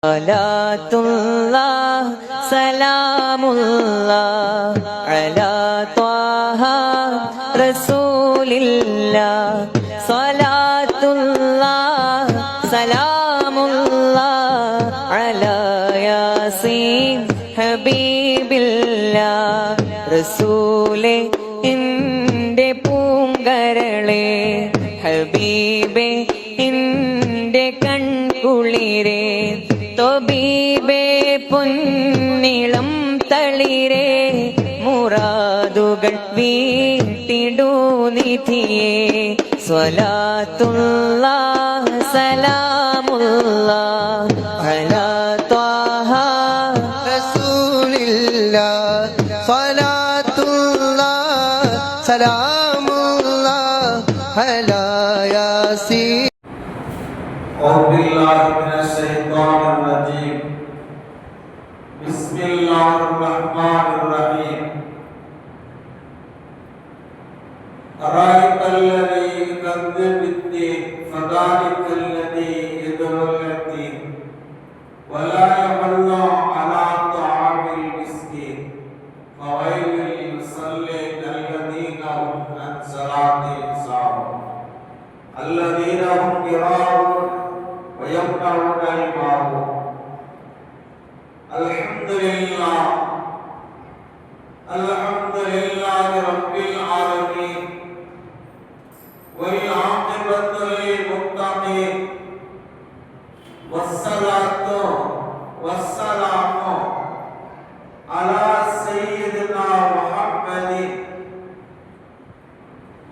صلاتullah salamullah ala taha rasulillah salatullah salamullah ala yasin habibillah rasule inde പൂങ്കരളേ ഹബീബേ inde കൺകുളിരേ തൊബീബേ പൊന്നിളം തളിരേ മുറാദുകൾ വീട്ടിടൂ നിധിയേ സ്വലാത്തുല്ലാഹ് സലാമുല്ലാഹ് അലാ ത്വാഹ റസൂലില്ലാഹ് സ്വലാത്തുല്ലാഹ് സലാമുല്ലാഹ് അലാ യാസീൻ. أعوذ بالله من الشيطان الرجيم. بسم الله الرحمن الرحيم. أرأيت الذي يكذب بالدين فذلك الذي يدعو اليتيم ولا يحض على طعام المسكين فويل للمصلين الذين هم عن صلاتهم ساهون الذين هم يراءون ويمنعون الماعون. الحمد لله رب العالمين والعاقبة للمتقين والصلاة والسلام على سيدنا محمد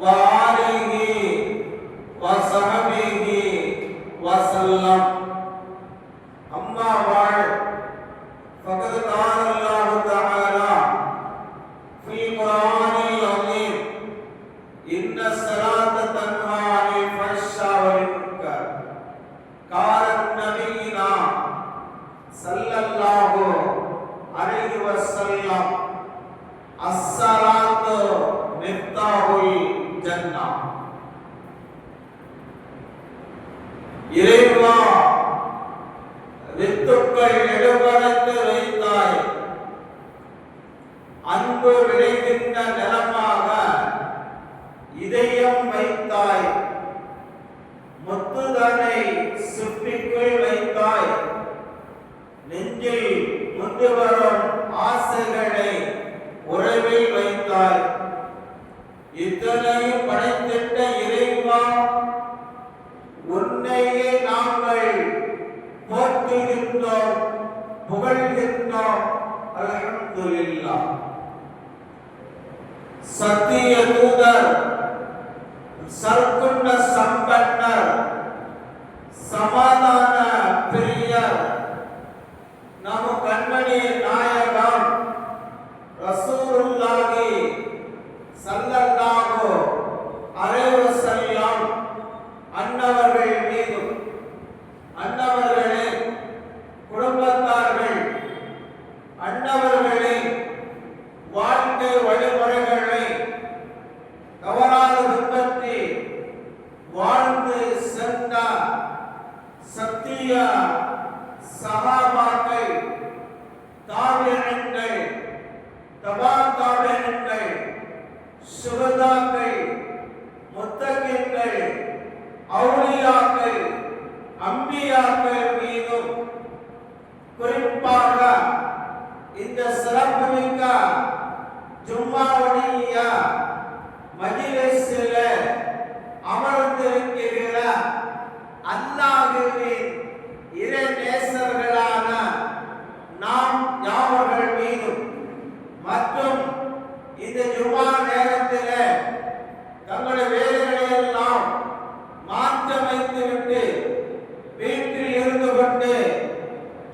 وآله وصحبه وسلم. أما بعد فقد قال الله تعالى في القرآن العظيم إن الصلاة تنهى عن الفحشاء والمنكر. قال نبينا صلى الله عليه وسلم الصلاة مفتاح الجنة. இறைவா வித்துக்கள் எடுபடத்து வைத்தாய், அன்பு விளைகின்ற நிலமாக இதயம் வைத்தாய், முத்துதனை சுற்றிக்குள் வைத்தாய், நெஞ்சில் முந்து வரும் ஆசைகளை உறவில் வைத்தாய். இத்தனையும் படைத்திட்ட இறைவா, உன்னையே நாங்கள் போற்றுகின்றோம், புகழ்கின்றோம். அல்ஹம்துலில்லாஹ். சத்திய தூதர், சற்குண சம்பன்னர், சமாதான பிரியர், நம் கண்மணி நாயகம் ரசூலுல்லாஹி ஸல்லல்லாஹு அலைஹி வஸல்லம் அன்னவர்கள் மீதும் அன்னவர்களின் குடும்பத்தார்கள் அன்னவர்களின் வாழ்க்கை வழிமுறைகளை தவறாக பின்பற்றி வாழ்ந்து சென்ற சத்திய சஹாபாக்கள், தாபிஈன்கள், தபா தாபிஈன்கள், சுஹதாக்கள், முத்தகீன்கள், அவுலியாக்கள், அம்பியாக்கள் மீதும் குறிப்பாக இந்த சிறப்புமிக்க ஜும்மாவுடைய மஜ்லிஸில் அமர்ந்திருக்கிற அல்லாஹ்வின் இறை நேசர்களான நாம் யாவர்கள் மீதும் மற்றும் இந்த ஜும்மா நேரத்தில் தங்களுடைய வேலைகளை எல்லாம் மாற்றமைத்துவிட்டு வீட்டில் இருந்து கொண்டு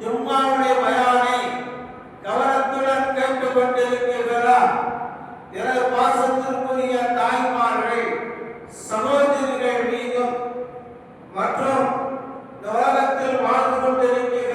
ஜும்மாவுடைய பயானை கவனத்துடன் கேட்டுக் கொண்டிருக்கிறார் எனது பாசத்திற்குரிய தாய்மார்கள், சகோதரிகள் மீதும் மற்றும் இந்த உலகத்தில் வாழ்ந்து கொண்டிருக்கிற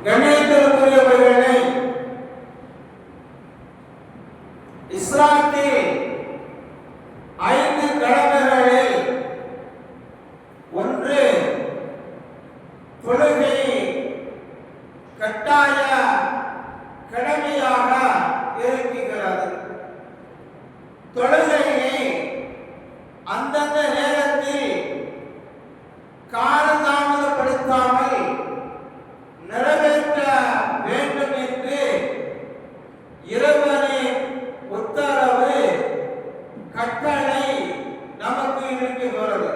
கண்ணியத்திற்குரியவர்களே, இஸ்லாத்தில் 5 கடமைகளில் ஒன்று தொழுகை கட்டாய கடமையாக இருக்கிறது. தொழுகையை அந்தந்த நேரத்தில் காலதாமதப்படுத்தாமல் நிறைவேற்ற வேண்டும் என்று இறைவனின் உத்தரவு கட்டளை நமக்கு இருக்கிறது.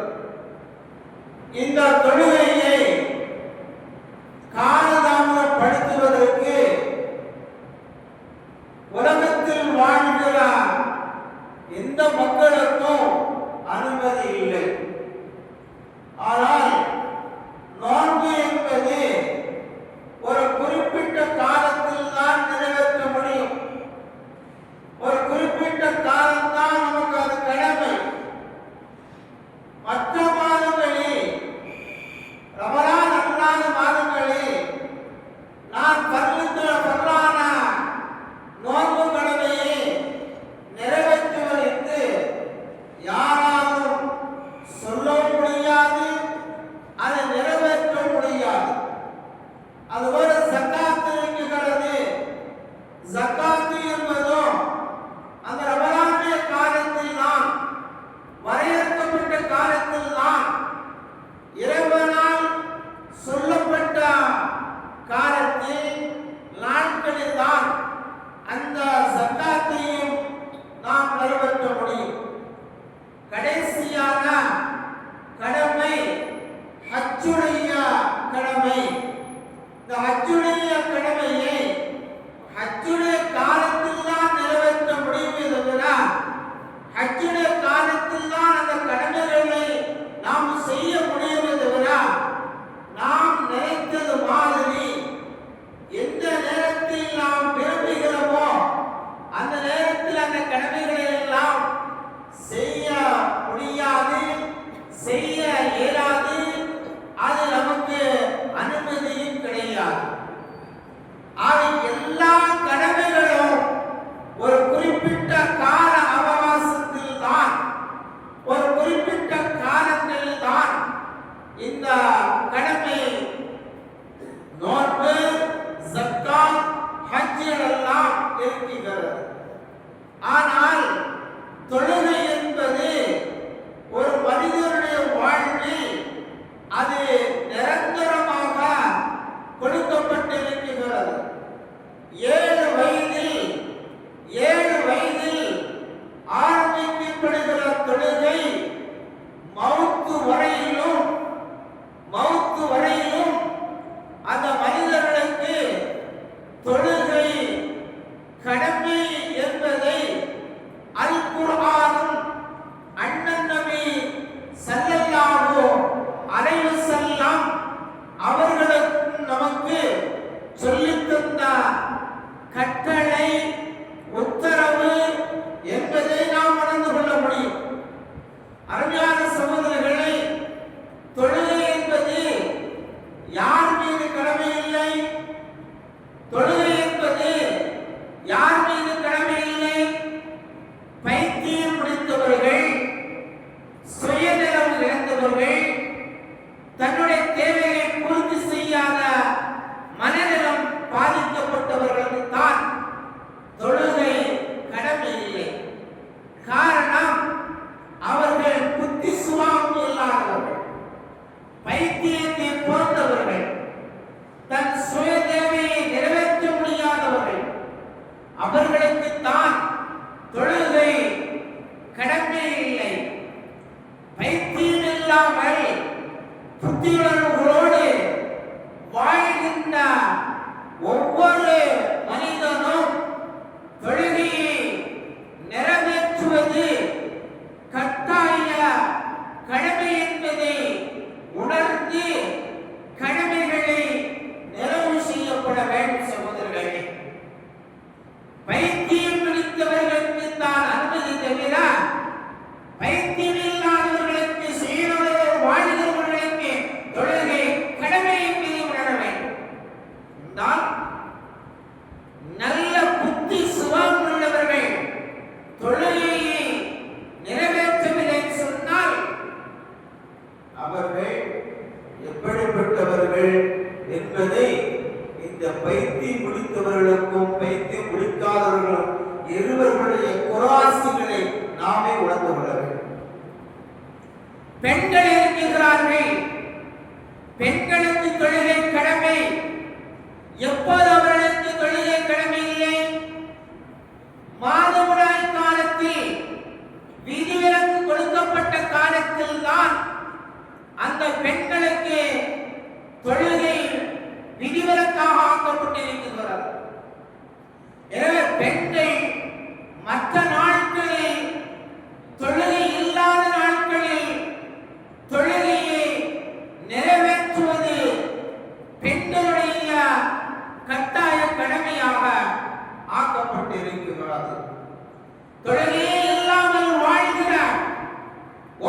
இந்த தொழுகையை காலதாமதப்படுத்துவதற்கு உலகத்தில் வாழ்கிற எந்த மக்களுக்கும் அனுமதி இல்லை. ஆனால் நோன்பு என்பது ஒரு குறிப்பிட்ட காலத்தில் தான் நிறைவேற்ற முடியும். ஒரு குறிப்பிட்ட காலம்தான் நமக்கு அது கடமை. மற்ற மாதங்களில், ரமலான் அல்லாத மாதங்களில் நான் பரலான நோன்பு கடமையை நிறைவேற்றுவது என்று யாராலும் சொல்லவும் முடியாது, அதை நிறைவேற்ற முடியாது. அதுபோல ஜக்காத்து இருக்கிறது. ஜக்காத்து என்பதும் அந்த ரமலானுடைய காலத்தில் தான், வரையறுக்கப்பட்ட காலத்தில் தான், இறைவனால் சொல்லப்பட்ட காலத்தில் நாட்களில் தான் அந்த ஜக்காத்தையும் நாம் நிறைவேற்ற முடியும். கடைசியான கடமை ஹஜ்ஜுடைய கடமை. இந்த ஹஜ்ஜுடைய கடமையை ஹஜ்ஜுடைய காலத்தில் தான் நிறைவேற்ற முடியுமே தவிர, ஹஜ்ஜுடைய காலத்தில் தான் அந்த கடமைகளை நாம் செய்ய முடியுமே தவிர, நாம் நினைத்தது மாதிரி எந்த நேரத்தில் நாம் விரும்புகிறோமோ அந்த நேரத்தில் அந்த கடமைகளை எல்லாம் செய்ய முடியாது, செய்ய இயலாது. அது நமக்கு அனுமதியும் கிடையாது. ஆக எல்லா கடமைகளும் ஒரு குறிப்பிட்ட கால அவகாசத்தில் தான், ஒரு குறிப்பிட்ட காலத்தில் தான் இந்த கடமை நோன்பு, ஜக்காத், ஹஜ் எல்லாம் இருக்கிறது. ஆனால் தொழுகை என்பது ஒரு மனிதனுடைய வாழ்வில் அது நிரந்தரமாக கொடுக்கப்பட்டிருக்கிறது. 7 வயதில் ஆரம்பிக்கப்படுகிற தொழுகை மௌத்து வரையிலும் அந்த மனிதர்களுக்கு தொழுகை கடமை என்பதை அல் குர்ஆனும் அண்ணன் நபி ஸல்லல்லாஹு அலைஹி வஸல்லம் அவர்களுக்கு நமக்கு சொல்லித் தந்த கட்டளை, உத்தரவு என்பதை நாம் உணர்ந்து கொள்ள முடியும். அருமையான சகோதரர்களே, தொழுகை என்பது யார் மீது கடமை இல்லை? தொழுகை என்பது யார் மீது கடமை இல்லை? பைத்தியம் பிடித்தவர்கள், சுயநலம் இழந்தவர்கள், தன்னுடைய தேவையை பூர்த்தி செய்யாத மனநலம் பாதிக்கப்பட்டவர்களுக்கு தான் தொழுகை கடமை இல்லை. காரணம், அவர்கள் புத்தி சுவாமம் இல்லாதவர்கள், பைத்தியத்தை போன்றவர்கள், தன் சுய தேவையை நிறைவேற்ற முடியாதவர்கள். அவர்களுக்கு தான் தொழுகை கடமை இல்லை. பைத்தியம் இல்லாமல் புத்தியுணர்வுகளோடு வாழ்கின்ற ஒவ்வொரு மனிதனும் தொழுகையை நிறைவேற்றுவது கட்டாய கடமை என்பதை உணர்ந்து கடமைகளை நிறைவு செய்யப்பட வேண்டும். சகோதரர்களே, பைத்தியம் பிடித்தவர்களுக்கு தான் அனுமதி தவிர, பைத்தியம் இல்லாதவர்களுக்கு, சுயநலம் வாழ்கிறவர்களுக்கு தொழுகை கடமை என்பதை உணர வேண்டும். பெண்களுக்கு தொழுகை கடமை. எப்போது அவர்களுக்கு தொழுகை கடமை இல்லை? மாதவிடாய் காலத்தில் விதிவிலக்கு கொடுக்கப்பட்ட காலத்தில் தான் அந்த பெண்களுக்கு தொழுகை விதிவிலக்காக ஆக்கப்பட்டிருக்கிறது. எனவே பெண்கள் மற்ற நாட்களில், தொழுகை இல்லாத நாட்களில் தொழுகையை நிறைவேற்றுவது பெண்களுடைய கட்டாய கடமையாக ஆக்கப்பட்டிருக்கிறது. தொழுகையே இல்லாமல் வாழ்கிற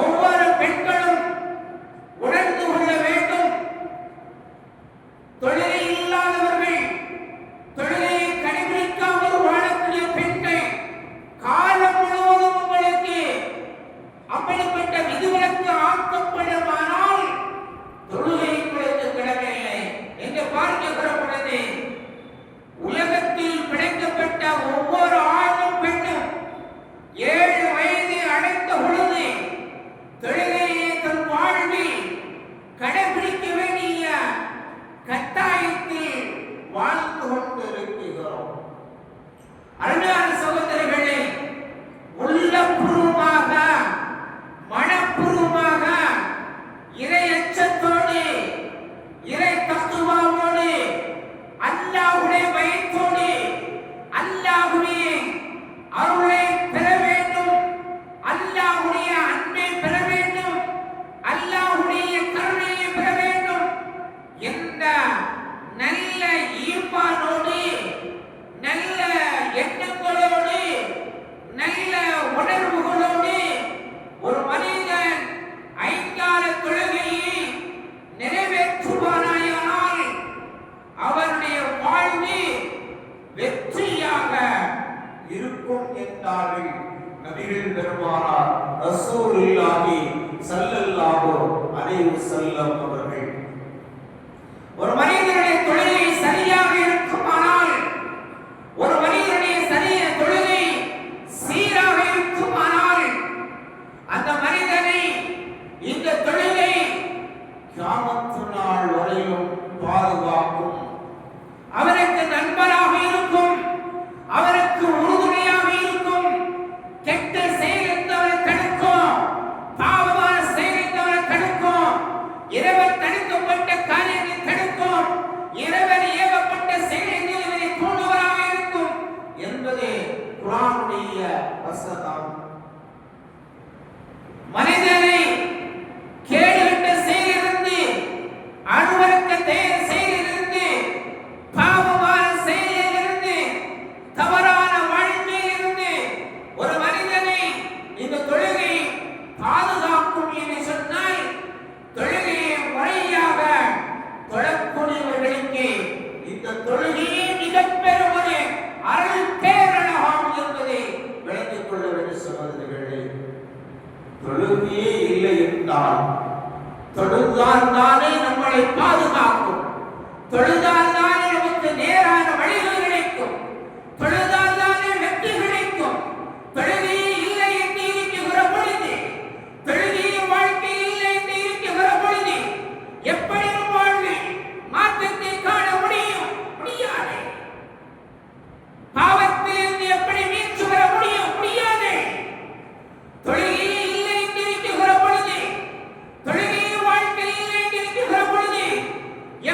ஒவ்வொரு பெண்களும் உணர்ந்து கொள்ள வேண்டும். தொழுகை இல்லாதவர்கள், தொழுகையை கடைபிடிக்காமல் வாழக்கூடிய பெண்கள் காலம் முழுவதும் உங்களுக்கு அப்படிப்பட்ட விதிவிலக்கு ஆக்கப்படுமானால் தொழுகை உங்களுக்கு கிடவில்லை என்று பார்க்கிற பொழுது உலகத்தில் படைக்கப்பட்ட ஒவ்வொரு ஆணும் பெண்ணும் 7 வயதை அடைந்த பொழுது தொழுகையை தன் வாழ்வில் கடைபிடிக்க வேண்டிய கட்டாயத்தில் வாழ்ந்து கொண்டிருக்கிறோம். அருமையான சகோதரர்களே, உள்ளபூர்வமாக, மனப்பூர்வமாக, இறை அச்சத்தோடு, இறை தத்துவமோடு, அல்லாஹ்வுடைய பயத்தோடு, அல்லாஹ்வுடைய அருளை பெற வேண்டும், அல்லாஹ்வுடைய அன்பை பெற வேண்டும், அல்லாஹ்வுடைய கருணையை பெற வேண்டும் என்ற நல்ல ஈமானோடு, நல்ல எண்ணங்களோடு, நல்ல உணர்வுகளோடு ஒரு மனிதன் 5 கால தொழுகையை நிறைவேற்றுவானாயானால் அவருடைய வாழ்வு வெற்றியாக இருக்கும் என்றார்கள் நபிகள் பெருமானார் ரசூலுல்லாஹி ஸல்லல்லாஹு அலைஹி வஸல்லம் அவர்கள். ஒரு மனிதனுடைய தொழுகை சரியாக இருக்குமானால், ஒரு மனிதனுடைய தொழுகை சீராக இருக்குமானால் அந்த மனிதனை இந்த தொழுகை கியாமத்து நாள் வரையும் பாதுகாக்கும். அவருக்கு நண்பராக இருக்கும், அவருக்கு உறுதுணையாக இருக்கும். கெட்ட செயல் இருந்தவரை தடுக்கும், பாவமான செயல் இருந்தவரை தடுக்கும், இறைவன் தடுக்கப்பட்ட காரியத்தை தடுக்கும், இறைவன் ஏவப்பட்ட செயல்களில் இவரை தூண்டுவராக இருக்கும் என்பது குர்ஆனுடைய வசனம். மனிதனை கேடுகட்ட செயலிலிருந்து, அருவருக்க செயலிலிருந்து, பாவமான செயலிலிருந்து, தவறான வாழ்க்கையிலிருந்து ஒரு மனிதனை இந்த தொழுகை பாதுகாக்கும் என்று சொன்னால், தொழுகையை முறையாக தொழக்கூடியவர்களுக்கு இந்த தொழுகையே மிகப்பெரும் ஒரு அருள் பேரழகாகும் என்பதை விளங்கிக் கொள்ள வேண்டும் சகோதரர்களே. தொழுகையே இல்லை என்றால், தொழுதால் தானே நம்மளை பாதுகாக்கும், தொழுதால் தானே நமக்கு நேரான வழிகள் கிடைக்கும், தொழுதால் தானே வெற்றி கிடைக்கும். தொழுகையே இல்லை என்று இருக்கிற பொழுது, தொழுகையை வாழ்க்கை இல்லை என்று இருக்கிற பொழுது எப்படி வாழ்வில் மாற்றத்தை காண முடியும்? முடியாது. பாவத்திலிருந்து எப்படி மீட்சி பெற முடியும்? முடியாது. தொழுகையே இல்லை என்று இருக்கிற பொழுது, தொழுகையை வாழ்க்கை இல்லை என்று இருக்கிற பொழுது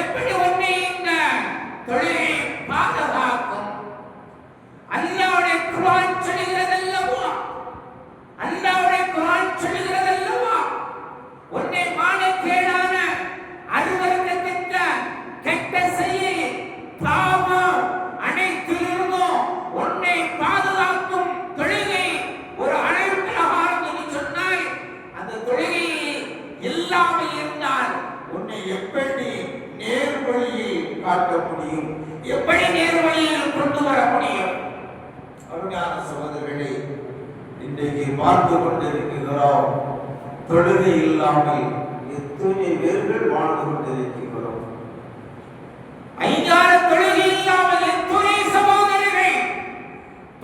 எப்படி உன்னை இந்த தொழுகை பாதுகாக்கும்? அல்லாஹ்வுடைய குர்ஆன் சொல்கிறதல்லவா, அல்லாஹ்வுடைய குர்ஆன் சொல்கிறதல்லவா, உன்னை மானக்கேடான அருவருக்கத்தக்க கெட்ட செயல், பாவம் அனைத்திலிருந்தும் உன்னை பாதுகாக்கும் தொழுகை ஒரு அழைப்பிரகாரம் என்று சொன்னால், அந்த தொழுகை இல்லாமல் இருந்தால் உன்னை எப்படி நேர்வழியில் காட்ட முடியும்? எப்படி நேர்வழியில் கொண்டு வர முடியும்? அருமையான சகோதரர்களே, இன்றைக்கு பார்த்து கொண்டிருக்கிறோம், தொழுகை இல்லாமல் எத்தனை பேர்கள் வாழ்ந்து கொண்டிருக்கிறோம். 5 கால தொழுகை இல்லாமல் எத்தனை சகோதரர்கள்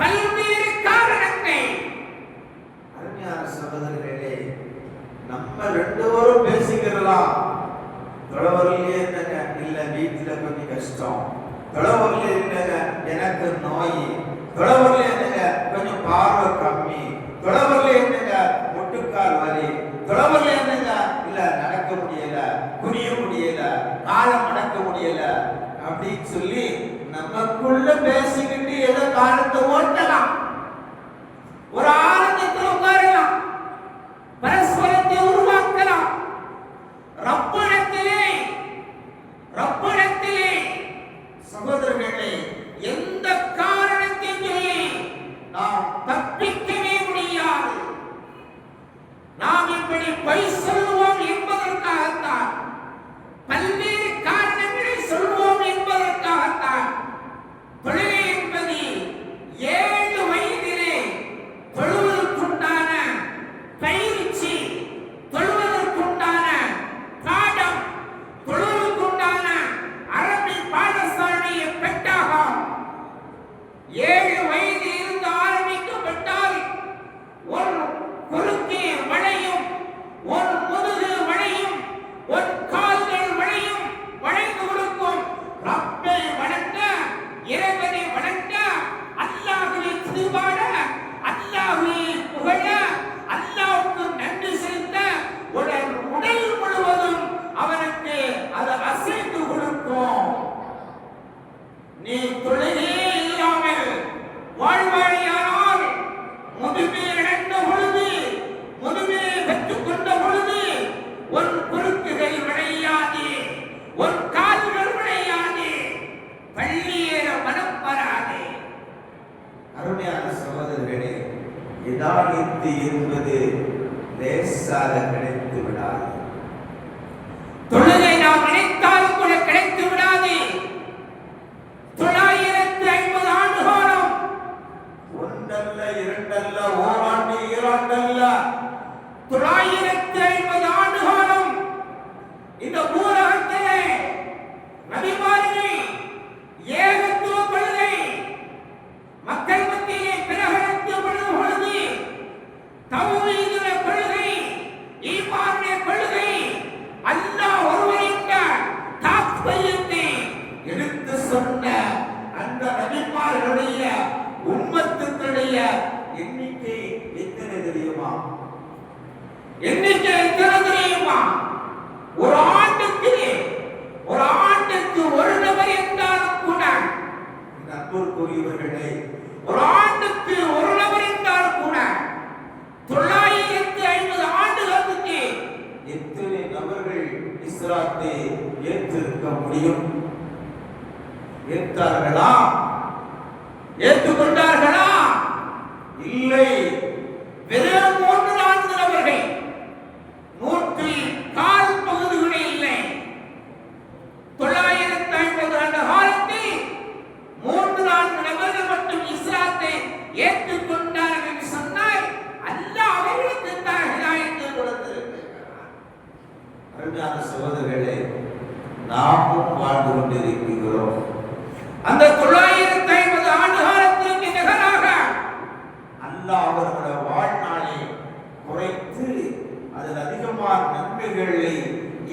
பல்வேறு காரணங்கள். அருமையான சகோதரர்களே, நம்ம 2 பேரும் பேசிக்கிறலாம், தொலைவரிலே என்னங்க இல்ல வீட்டுல கொஞ்சம் கஷ்டம், தொலைவரிலே என்னங்க எனக்கு நோய், தொலைவரிலே என்னங்க கொஞ்சம் பார்வை கம்மி, தொலைவரிலே என்னங்க முட்டுக்கால் வலி, தொலைவரிலே என்னங்க இல்ல நடக்க முடியல, புரிய முடியல, காலம் நடக்க முடியல அப்படின்னு சொல்லி நமக்குள்ள பேசிக்கிட்டு ஏதோ காலத்தை ஓட்டலாம், ஒரு ஆனந்தத்தில் உட்காரலாம், பரஸ்பரத்தை உருவாக்கலாம். ரப்பிடத்திலே சகோதரர்களே எந்த காரணத்திலே நாம் தப்பிக்கவே முடியாது. நாம் இப்படி பொய் சொல்லுவோம் என்பதற்காகத்தான், பல்வேறு காரணங்களை சொல்வோம் என்பதற்காகத்தான் தொழுகை என்பது 7 வயதிலே தொழுவதற்குண்டான பயிற்சி, தொழுவதற்குண்டான பாடம், தொழுவதற்குண்டான அரபி பாடசாலையை பெற்றாகும். 7 வயது இருந்து ஆரம்பிக்கப்பட்டால் ஒரு குறுக்கே வளையும், ஒரு முதுகு வளையும், ஒரு கால்கள் வளையும், வளைந்து கொடுக்கும். ரப்பை வணங்க, இறைவனை வணங்க, அல்லாஹ்வை திருவாட, அல்லாஹ்வை புகழ, அல்லாஹ்வுக்கு நன்றி செலுத்த உடல் முழுவதும் அவனுக்கு அதை அசைத்து கொடுக்கும். நீ தொழுகே இல்லாமல் வாழ்வாளியானால் முதுமை அடைந்த பொழுது, முதுமையை பெற்றுக் கொண்ட பொழுது உன் குறுக்குகள் விளையாது, உன் கால்கள் விளையாது, பள்ளியேற மனம் வராது. அருமையான சகோதரர்களே, இதாயத்து என்பது லேசாக கிடைத்து விடாது. தொழுகை நாம் நினைத்தாலும் கூட கிடைத்து விடாது. 950 ஆண்டு காலம், ஒன்றல்ல, இரண்டல்ல, ஓராண்டு, ஈராண்டல்ல, 950 ஆண்டு காலம் இந்த ஊரகத்திலே நபிமார்கள் ஏகத்துவ கொள்கை மக்கள் மத்தியிலே பிரகடனப்படுத்தும் பொழுது தௌஹீதுடைய கொள்கை, ஈமானுடைய கொள்கை, அல்லாஹ் ஒருவரின் தாத்பரியத்தை எடுத்து சொன்ன அந்த நபிமார்களுடைய உம்மத்துக்களுடைய எண்ணிக்கை எத்தனை தெரியுமா? எண்ணிக்கை எத்தனை தெரியுமா? ஒரு ஆண்டுக்கு ஒரு நபர் என்றாலும் கூட, அன்புக்குரியவர்களே, ஒரு ஆண்டுக்கு ஒரு நபர் என்றாலும் கூட 950 ஆண்டுகளுக்கு எத்தனை நபர்கள் இஸ்லாத்தை ஏற்றிருக்க முடியும்? ஏற்றார்களா? ஏற்றுக்கொண்டார்களா? இல்லை. வெறும் 3-4 நபர்கள், 100 பகுதிகளே இல்லை. 950 ஆண்டு காலத்தில் 3-4 நபர்கள் மட்டும் இஸ்லாத்தை ஏற்றுக்கொண்டார்கள் என்று சொன்னால் அல்லாஹ் அவர்களுக்கு தான் ஹிதாயத்தை கொடுத்திருக்கிறார். அருமையான சகோதரர்களே, நாமும் வாழ்ந்து கொண்டிருக்கிறோம். அந்த 950 ஆண்டு காலத்திற்கு நிகராக அல்லாஹ் அவர்களுடைய வாழ்நாளை குறைத்து அதில் அதிகமான நன்மைகளை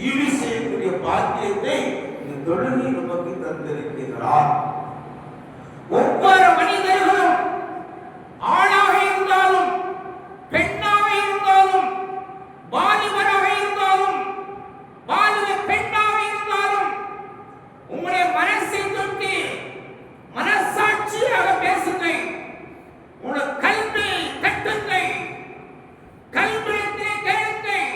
ஈடு செய்யக்கூடிய பாக்கியத்தை இந்த தொழுகை நமக்கு தந்திருக்கிறார். ஒவ்வொரு மனிதர்களும் ஆணாக இருந்தாலும், பெண்ணாக இருந்தாலும், வாலிபராக இருந்தாலும், வாலிப பெண்ணாக இருந்தாலும், உங்களுடைய மனசை தொட்டு மனசாட்சியாக பேசுங்கள். உங்களுடைய கல்வியை கட்டுங்கள், கல்வியத்திலே கேளுங்கள்.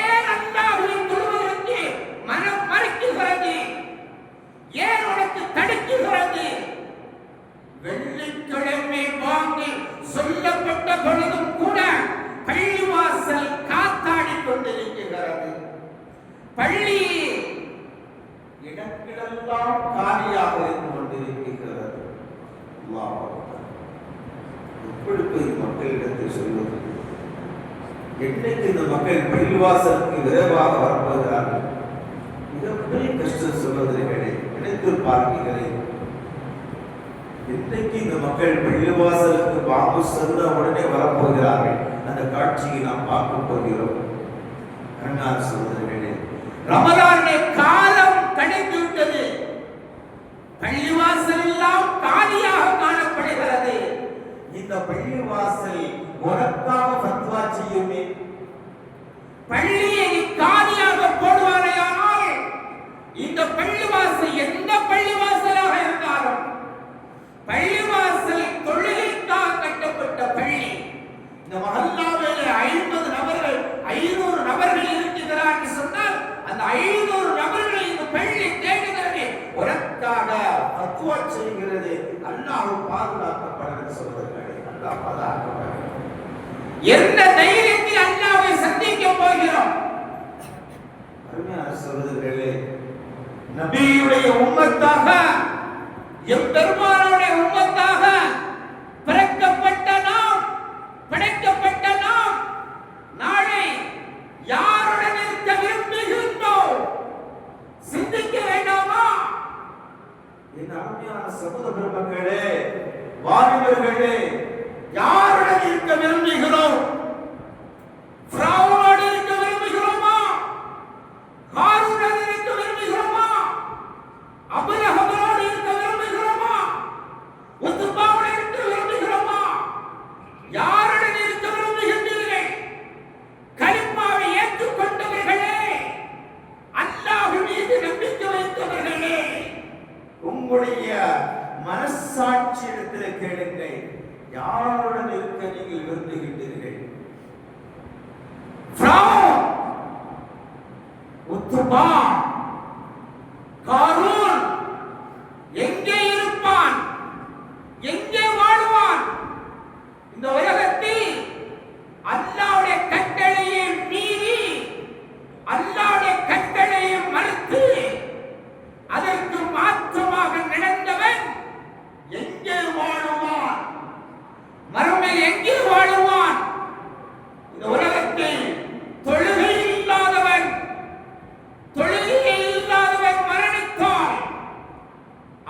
ஏன் அல்லாஹ்வை தொழுவதற்கு மனம் மறைக்குகிறது? ஏன் உனக்கு தடுக்குகிறது? வெள்ளிக்கிழமை வாங்கி சொல்லப்பட்ட பொழுதும் கூட பள்ளிவாசல் காத்தாடி கொண்டிருக்கிறது. பள்ளி இடங்களெல்லாம் காலியாக இருந்து கொண்டிருக்கிறது. அல்லாஹ் அக்பர். எப்படி போய் மக்களிடத்தில் சொல்வது? என்னைக்கு இந்த மக்கள் பள்ளிவாசலுக்கு விரைவாக வரப்போகிறார்கள்? மிகப்பெரிய கஷ்டம் சொல்வதற்கிடையே நினைத்து பார்க்கிறேன். இன்றைக்கு இந்த மக்கள் பள்ளிவாசலுக்கு பாம்பு சொன்ன உடனே வரப்போகிறார்கள். அந்த காட்சியை நாம் பார்க்க போகிறோம். அண்ணார் சகோதரர்களே, ரமலானுடைய காலம் கடைந்து விட்டது. பள்ளிவாசல் எல்லாம் காலியாக காணப்படுகிறது. இந்த பள்ளிவாசல் உனக்காக ஃபத்வா செய்யுமே. பள்ளியை காலியாக போடுவாரையானால் இந்த பள்ளிவாசல் எந்த பள்ளிவாசலாக இருந்தாலும், பள்ளிவாசல் தொழுகைக்காக கட்டப்பட்ட பள்ளி. இந்த மஹல்லாவில் 50 நபர்கள் 500 நபர்கள் இருக்கிறார்கள் சொன்னால் அந்த 500 நபர்கள் இந்த பள்ளி தேடுகிறது, உனக்காக ஃபத்வா செய்கிறது. அல்லாஹ் பாதுகாக்கப்படுகிறது சொல்கிறார்கள். அல்லாஹ் பாதுகாக்கப்படுகிறது. எந்த தைரியத்தில் அல்லாஹ்வை சந்திக்க போகிறோம்? அருமையான சகோதரர்களே, நபியுடைய உம்மத்தாக, எம்பெருமானுடைய உம்மத்தாக பிறக்கப்பட்ட நாம், படைக்கப்பட்ட நாம் நாளை யாருடன் இருக்க விரும்புகின்றோம்? சிந்திக்க வேண்டாமா? என் அருமையான சகோதர பெருமக்களே, வாலிபர்களே, யாருடன் இருக்க விரும்புகிறோம்? ஃபிரௌனோடு இருக்க விரும்புகிறோமா? ஹாரூனுடன் இருக்க விரும்புகிறோமா? அபூலஹபோடு இருக்க விரும்புகிறோமா? உத்பாவோடு இருக்க விரும்புகிறோமா? யாருடன் இருக்க விரும்புகின்றீர்கள்? கலிமாவை ஏற்றுக்கொண்டவர்களே, அல்லாஹ் மீது நம்பிக்கை வைத்தவர்களே, உங்களுடைய மனசாட்சியிடத்தில் கேளுங்கள், யாருடன் இருக்க நீங்கள் விரும்புகின்றீர்கள்? ஃபிரௌன், உத்பா, காரூன் எங்கே இருப்பான்? எங்கே வாழுவான்? இந்த உலகத்தில் அல்லாஹ்வுடைய கட்டளையை மீறி, அல்லாஹ்வுடைய கட்டளையை மறுத்து அதற்கு மாற்றமாக நடந்தவன் எங்கே வாழுவான்? மறுமை எங்கே வாழுவான்? இந்த உலகத்தில் தொழுகை இல்லாதவன், தொழுகை இல்லாதவன் மரணித்தான்,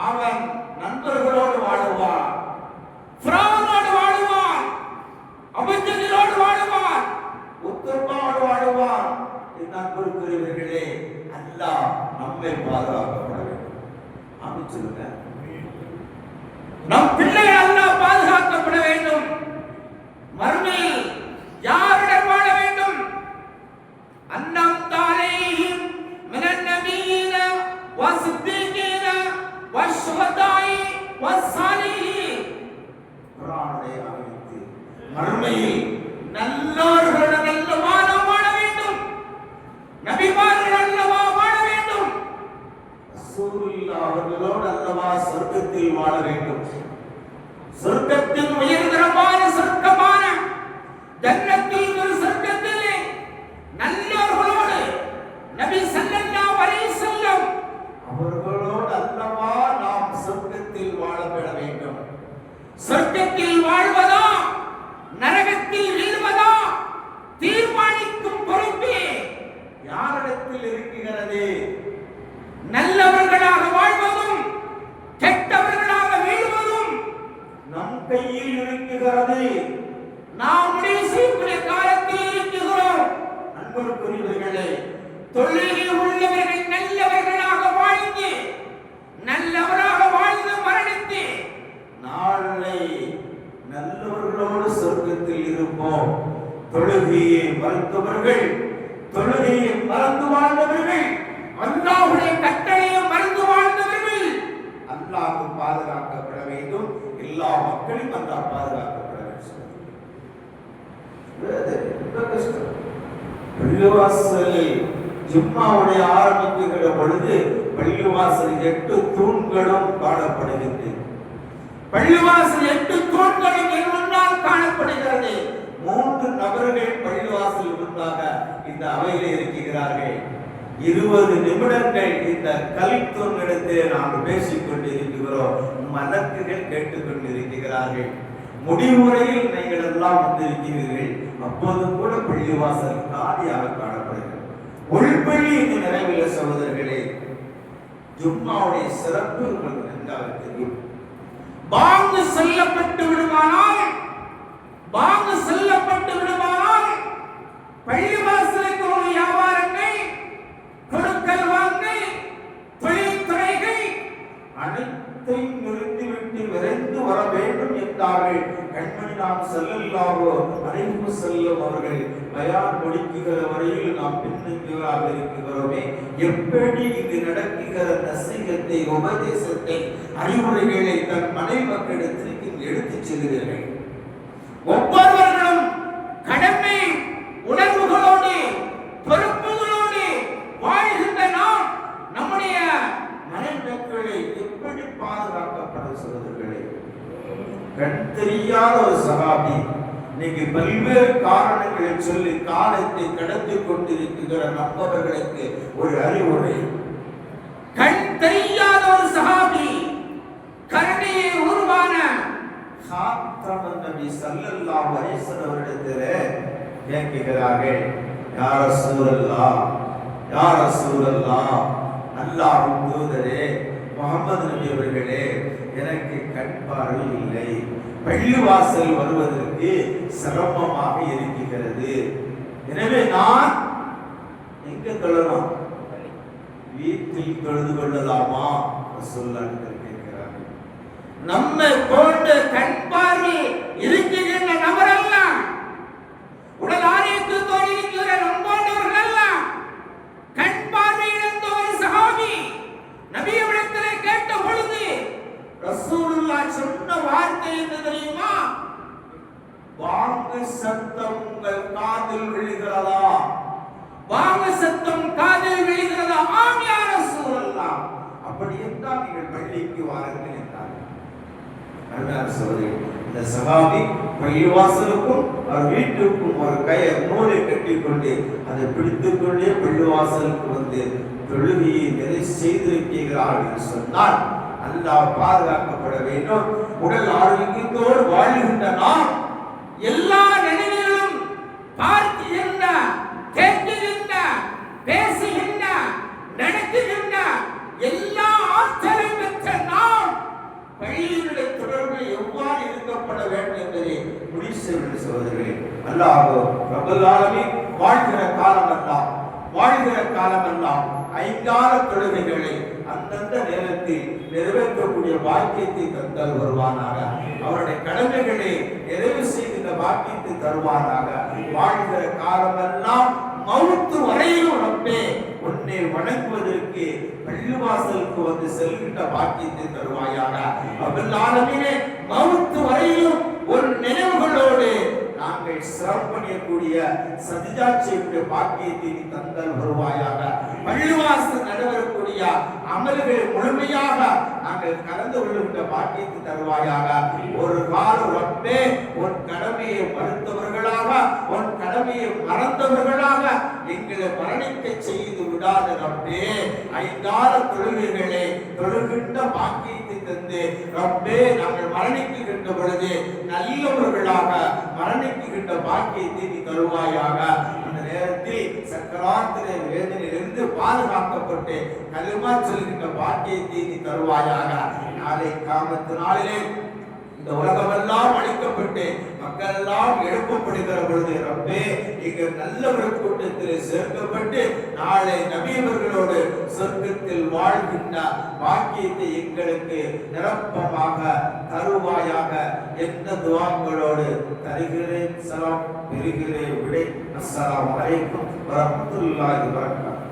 அவன் நண்பர்களோடு வாழுவான், ஃபிரௌனோடு வாழுவான், அபூஜஹலோடு வாழுவான், உத்தரவோடு வாழுவான். என் நண்பர்களே, அல்லாஹ் நம்மை பாதுகாக்கப்பட வேண்டும். ஆமென் சொல்லுங்க. நம் பிள்ளைகள் அல்லாஹ் பாதுகாக்கப்பட வேண்டும். மறுமையில் யாருடன் வாழ வேண்டும்? அன்னம் தாலேஹிம் மினன் நபியீன வஸ்ஸித்தீகீன வஷ்ஷுஹதாஇ வஸ்ஸாலிஹீன். குர்ஆனை ஆயத்து. மறுமையில் நல்லோர்களுடன் அல்லவா நாம் வாழ வேண்டும், நபிமார்கள் அல்லவா வாழ வேண்டும், ரசூலுல்லாஹ் அவர்களோடு அல்லவா சொர்க்கத்தில் வாழ வேண்டும். சொர்க்கத்தின் உயர்தரமான சொர்க்கமான ஜன்னத்தில் ஒரு சொர்க்கத்திலே நல்லோர்களோடு நபி ஸல்லல்லாஹு அலைஹி வஸல்லம் அவர்களோடு அல்லவா நாம் சொர்க்கத்தில் வாழ பெற வேண்டும். சொர்க்கத்தில் வாழ்வதா நரகத்தில் வீழ்வதா தீர்மானிக்கும் பொறுப்பே யாரிடத்தில் இருக்கிறது? நல்லவர்களாக வாழ்வதும் கெட்டவர்களாக வீழ்வதும் நம் கையில் இருக்கிறது. நாம் முடிவு செய்யக்கூடிய காலத்தில் இருக்கிறோம். அன்புக்குரியவர்களே, தொழிலில் உள்ளவர்கள் நல்லவர்களாக வாழ்ந்து நல்லவராக வாழ்ந்து மரணித்து நாளை நல்லவர்களோடு சொர்க்கத்தில் இருப்போம். தொழுகையை மறுத்தவர்கள், தொழுகையை மறந்து வாழ்ந்தவர்கள், அல்லாஹ்வுடைய கட்டளையை மறந்து வாழ்ந்தவர்கள் அல்லாஹ் பாதுகாக்கப்பட வேண்டும். எல்லா மக்களும் அல்லாஹ் பாதுகாக்கப்பட வேண்டும். ரொம்ப கஷ்டம். பள்ளிவாசலில் ஜும்மாவுடைய ஆரம்பிக்கிற பொழுது பள்ளிவாசல் 8 தூண்களும் காணப்படுகின்றது. பள்ளிவாசல் 8 தூண்களும் என் முன்னால் காணப்படுகிறது. 3 நபர்கள் பள்ளிவாசல் முன்பாக இந்த அவையில் இருக்கிறார்கள். 20 நிமிடங்கள் இந்த கலித்தூண் இடத்திலே நாம் பேசிக் கொண்டிருக்கிறோம். மலக்குகள் கேட்டுக் கொண்டிருக்கிறார்கள். முடிவுரையில் நீங்கள் எல்லாம் வந்திருக்கிறீர்கள். அப்போது கூட பள்ளிவாசல் காலியாக காணப்படுகிறது. உள்பள்ளி இந்த நிறைவுள்ள சகோதரர்களே, ஜும்மாவுடைய சிறப்பு உங்களுக்கு நன்றாக தெரியும். பாங்கு சொல்லப்பட்டு விடுமானால், பாங்கு சொல்லப்பட்டு விடுமானால் பள்ளிவாசலுக்கு ஒரு வியாபாரங்கள் கொடுக்க ஸல்லல்லாஹு அலைஹி வஸல்லம் அவர்கள் பயான் முடிக்கிற வரையில் நாம் பின்னுக்குவராக இருக்கிறோமே, எப்படி இங்கு நடக்குகிற நசீகத்தை, உபதேசத்தை, அறிவுரைகளை தன் மனை மக்களிடத்திற்கு எடுத்துச் செல்கிறீர்கள். ஒவ்வொருவர்களும் கடமை உணர்வுகளோடு பொறுப்புகளோடு வாழ்கின்ற நாம் நம்முடைய மனை மக்களை எப்படி பாதுகாக்கப்பட சொல்கிறீர்களே. கண் தெரியாத ஒரு சகாபி இன்னைக்கு பல்வேறு காரணங்களை சொல்லி காலத்தை கடந்து கொண்டிருக்கிற நம்பவர்களுக்கு ஒரு அறிவுரை. கண் தெரியாத ஒரு சஹாபி கருணையை உருவான ஹாத்தமன் நபி ஸல்லல்லாஹு அலைஹி வஸல்லம் அவரிடத்திலே கேட்கிறார்கள், யா ரசூலல்லாஹ், யா ரசூலல்லாஹ், அல்லாஹ்வின் தூதரே முஹம்மது நபி அவர்களே, எனக்கு கண் பார்வை இல்லை, பள்ளிவாசல் வருவதற்கு சிரமமாக இருக்கிறது, எனவே நான் எங்க தொழணும், வீட்டில் தொழுது கொள்ளலாமா ரசூலுல்லாஹ் கேட்கிறார்கள். நம்மை போன்ற கண் பார்வை இருக்கின்ற நபரெல்லாம், உடல் ஆரோக்கியத்தோடு இருக்கிற நம்போன்றவர்கள் எல்லாம் கண் பார்வை இழந்த ஒரு சஹாபி நபியிடத்திலே கேட்ட பொழுது ரசூலுல்லாஹ் சொன்ன வார்த்தை என்ன தெரியுமா? வாங்கு சத்தம் உங்கள் காதில் விழுகிறதா? வாங்கு சத்தம் காதில் விழுகிறதா? ஆம் யா ரசூலல்லாஹ். அப்படி என்றால் நீங்கள் பள்ளிக்கு வாருங்கள் என்றார்கள். அருமையான சகோதரர்களே, இந்த சஹாபி பள்ளிவாசலுக்கும் அவர் வீட்டுக்கும் ஒரு நூலை கட்டிக்கொண்டு அதை பிடித்துக்கொண்டே பள்ளிவாசலுக்கு வந்து தொழுகையை எதை செய்திருக்கிறார் என்று சொன்னால் அல்லாஹ் பாதுகாக்கப்பட வேண்டும். உடல் ஆரோக்கியத்தோடு வாழ்கின்ற நாம் எல்லா நிலைகளிலும் பார்க்கின்ற, கேட்கின்ற, பேசுகின்ற, நடக்குகின்ற எல்லா ஆற்றலை பெற்ற நாம் பள்ளியினுடைய தொடர்பு எவ்வாறு இருக்கப்பட வேண்டும் என்பதை முடிவு செய்வது சகோதரர்களே. அல்லாஹ் ரப்பல் ஆலமீன் வாழ்கிற காலமெல்லாம் ஐங்கால தொழுகைகளை அந்தந்த நேரத்தில் நிறைவேற்றக்கூடிய பாக்கியத்தை தந்தல் வருவானாக. அவருடைய கடமைகளை நிறைவு செய்கின்ற பாக்கியத்தை தருவானாக. வாழ்கிற காலமெல்லாம் மவுத்து வரையிலும் ரப்பே உன்னை வணங்குவதற்கு பள்ளிவாசலுக்கு வந்து செல்கின்ற பாக்கியத்தை தருவாயாக. ரப்பல் ஆலமீனே, மவுத்து வரையிலும் ஒரு நினைவுகளோடு நாங்கள் சிறப்பணியக்கூடிய சதிஜா செய்யக்கூடிய பாக்கியத்தை நீ தந்தல் வருவாயாக. பள்ளிவாசல் நடைபெறக்கூடிய அமல்களை முழுமையாக நாங்கள் கலந்து கொள்ளுகின்ற பாக்கியத்தை தருவாயாக. ஒரு காலம் ரப்பே உன் கடமையை மறுத்தவர்களாக, உன் கடமையை மறந்தவர்களாக எங்களை மரணிக்க செய்து விடாத ரப்பே, ஐந்தார தொழுகைகளை தொழுகின்ற பாக்கியத்தை தந்து ரப்பே நாங்கள் மரணிக்கின்ற பொழுது நல்லவர்களாக மரணிக்கின்ற பாக்கியத்தை நீ தருவாயாக. அந்த நேரத்தில் சக்கராத்திர வேதனையிலிருந்து பாதுகாக்கப்பட்டு கலிமா சொல்கின்ற பாக்கியத்தை நீ தருவாயாக. நாளை காமத்து நாளிலே இந்த உலகமெல்லாம் அழிக்கப்பட்டு மக்கள் எல்லாம் எழுப்பப்படுகிற பொழுது ரப்பே எங்கள் நல்லவர்கள் கூட்டத்தில் சேர்க்கப்பட்டு நாளை நபியவர்களோடு சொர்க்கத்தில் வாழ்கின்ற பாக்கியத்தை எங்களுக்கு நிரப்பமாக தருவாயாக என்ற துஆங்களோடு தருகிறேன். சலாம் பெறுகிறேன். விடை. அஸ்ஸலாமு அலைக்கும் வரஹ்மத்துல்லாஹி வபரகாத்துஹு.